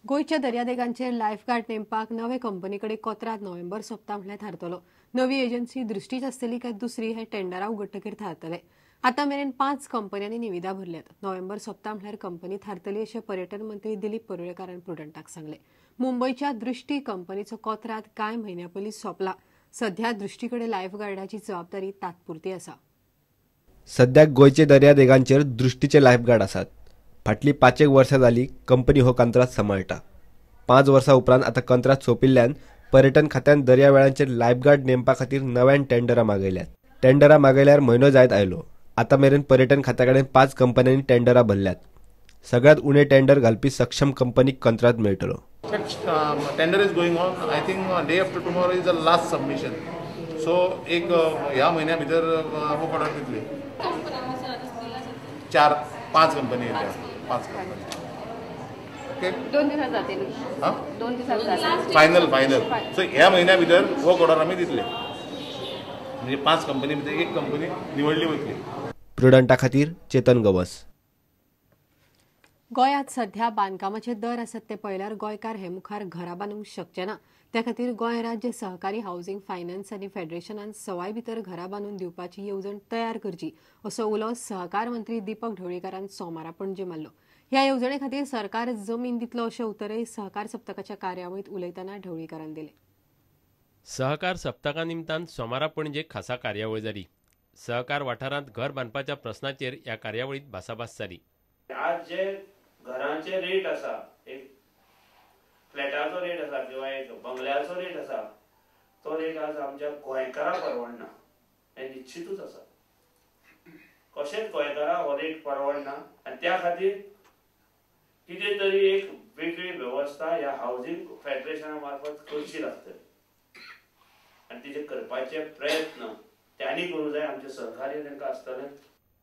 गोयच्या दर्यादेगांचेर लायफगार्ड नेमपाक नवे कंपनीकडे कोत्रात नोव्हेंबर सोंपता म्हळ्यार थारतलो। नवी एजन्सी दृष्टीच आसतली काय दुसरी हे टेंडरा उगडटकीर थारतले। आता मेरेन 5 कंपन्यांनी निविदा भरल्यात। नोव्हेंबर सोंपता म्हळ्यार कंपनी थारतली अशें पर्यटन मंत्री दिलीप परुळेकारान प्रुडंटाक सांगले। मुंबईच्या दृष्टी कंपनीचो कोत्रात कांय म्हयन्या पयलीं सोंपला। सध्या दृष्टीकडे लायफगार्डाची जबाबदारी तात्पुरती आसा। सध्याक गोयचे दर्यादेगांचेर दृष्टीचे लायफगार्ड आसात। फाटली 5 वर्सां जाली कंपनी हो कंत्राट सांबाळटा। 5 वर्सां उपरांत आता कंत्राट सोंपिल्ल्यान पर्यटन खात्यान दर्यावेळांचेर लायफगार्ड नेमपा खातीर नव्यान टेंडरां मागयल्यात। टेंडरां मागयल्यार म्हयनो जायत आयलो। आता मेरेन पर्यटन खात्याकडेन 5 कंपन्यांनी टेंडरां भरल्यात। सगळ्यात उणे टेंडर घालपी सक्षम कंपनीक कंत्राट मेळटलो। Tender is going on. I think day after tomorrow is the last submission. So एक ह्या म्हयन्या भितर हो ऑर्डर दितली। 4-5 कंपनी येतात। 5 कंपनी ओके 2 दिवसात जातील। 2 दिवसात जातील फायनल। सो ह्या म्हयन्या भितर हो ऑर्डर आमी दितले। म्हणजे 5 कंपनी भितर एक कंपनी निवडली वतली। प्रुडंटा खातीर चेतन गवस। गोंयांत सध्या बांदकामाचे दर आसात ते पळयल्यार गोंयकार हे मुखार घरां बांदूंक शकचे ना। त्या खातीर गोंय राज्य सहकारी हावसिंग फायनान्स आनी फेडरेशनान सवाय भितर घरां बांदून दिवपाची येवजण तयार करची असो उलो सहकार मंत्री दीपक ढवळीकारान सोमारा पणजे मारलो। ह्या येवजणे खातीर सरकार जमीन दितलो अशें उतरय सहकार सप्तकाच्या कार्यावळींत उलयतना ढवळीकारान दिलें। सहकार सप्तका निमतान सोमारा पणजे खासा कार्यावळ जाली। सहकार वाठारांत घर बांदपाच्या प्रस्नाचेर ह्या कार्यावळींत भासाभास जाली। आज जे घरांचे रेट आसा, एक फ्लॅटाचो रेट आसा किंवा एक बंगल्याचो रेट आसा, तो रेट आज आमच्या गोंयकाराक परवडना हे निश्चितूच आसा। कशेंच गोंयकाराक हो रेट परवडना आनी त्या खातीर कितें तरी एक वेगळी वेवस्था ह्या हावसिंग फेडरेशना मार्फत करची लागतली आनी तिचे करपाचे प्रयत्न त्यांनी करूं जाय। आमचे सहकार्य तांकां आसतलें।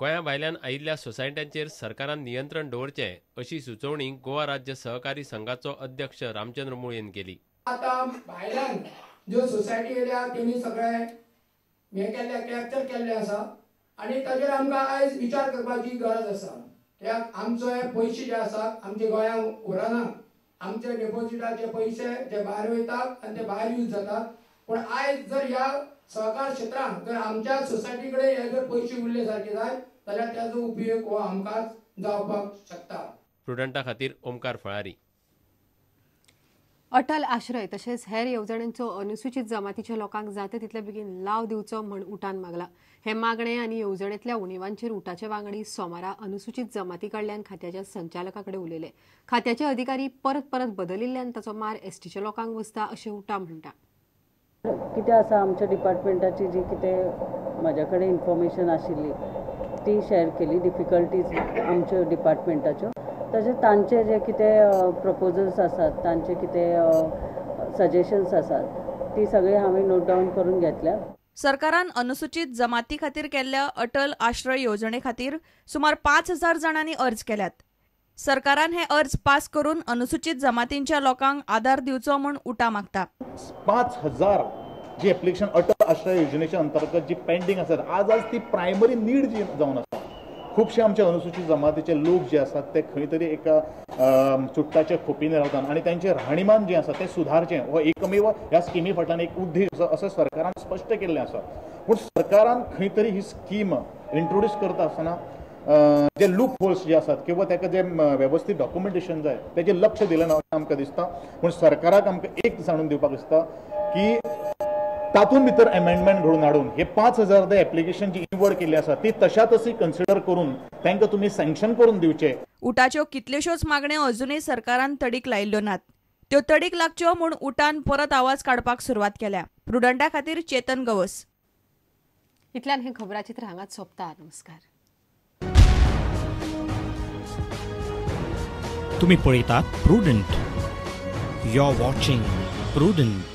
गोंया भायल्यान आयिल्ल्या सोसायट्यांचेर सरकारान नियंत्रण दवरचें अशी सुचोवणी गोवा राज्य सहकारी संघाचो अध्यक्ष रामचंद्र मुळयेन केली। आता भायल्यान ज्यो सोसायटी येयल्या तेमी सगळे हे केल्ले कॅप्चर केल्ले आसा आनी ताचेर आमकां आयज विचार करपाची गरज आसा। कित्याक आमचो हे पयशे जे आसात आमचे गोंयांत उरना। आमचे डिपॉझिटाचे पयशे जे भायर वयतात आनी ते भायर यूज जातात। पण आयज जर ह्या सहकार क्षेत्रांत जर आमच्या सोसायटी कडेन हे जर पयशे उरले सारके जाय जाल्यार त्याचो उपयोग हो आमकां जावपाक शकता। प्रुडंटा खातीर ओमकार फळारी। अटल आश्रय तशेंच हेर येवजण्यांचो अनुसूचित जमातीच्या लोकांक जाता तितले बेगीन लाव दिवचो म्हण उटान मागला। हे मागणे आनी येवजणेंतल्या उणिवांचेर उटाचे वांगडी सोमारा अनुसूचित जमाती कडल्यान खात्याच्या संचालका कडेन उलयले। खात्याचे अधिकारी परत बदलिल्ल्यान ताचो मार एसटीच्या लोकांक वचता अशें उटा म्हणटा। कितें आसा आमच्या डिपार्टमेंटाची जी कितें म्हज्या कडेन इन्फॉर्मेशन आशिल्ली ती शेअर केली। डिफिकल्टीज आमच्या डिपार्टमेंटाच्यो तशेंच तांचे जे कितें प्रपोजल्स आसात तांचे कितें सजेशन्स आसात ती सगळी हांवें नोट डावन करून घेतल्या। सरकारान अनुसूचित जमाती खातीर केल्ल्या अटल आश्रय येवजणे खातीर सुमार 5000 जाणांनी अर्ज केल्यात। सरकारान हे अर्ज पास करून अनुसूचित जमातींच्या लोकांक आदार दिवचो म्हण उटा मागता। 5000 जी एप्लिकेशन अटल आश्रय योजनेच्या अंतर्गत जी पेंडिंग आसात आज ती प्रायमरी नीड जी जावन आसा। खुबशे आमचे अनुसूचित जमातीचे लोक जे आसात ते खंय तरी एका चुट्टाच्या खोपीने रावतात आणि त्यांचे राहणीमान जे आसा ते सुधारचें हो एकमेव ह्या स्किमी फाटल्यान एक उद्देश असं सरकारान स्पश्ट केल्लें आसा। पूण सरकारान खंय तरी ही स्कीम इंट्रोड्यूस करता आसतना जे लूप होल्स जे आसात किंवा ताका जे व्यवस्थित डॉक्युमेंटेशन जाय तेजे लक्ष दिलें ना अशें आमकां दिसता। पूण सरकाराक आमकां एक जाणून दिवपाक दिसता की तातूंत भितर अमेंडमेंट घडोवन हाडून हे 5000 एप्लिकेशन जी इनवर्ड केल्ली आसा ती तशा तशी कन्सिडर करून तांकां तुमी सँक्शन करून दिवचे। उटाच्यो कितल्योश्योच मागण्यो अजूनय सरकारान तडीक लायिल्ल्यो नात। त्यो तडीक लागच्यो म्हूण उटान परत आवाज काडपाक सुरवात केल्या। प्रुडंटा खातीर चेतन गवस। इतल्यान हे खबराचित्र हांगाच सोंपता। नमस्कार। तुम्ही पळयतात Prudent. You are watching prudent.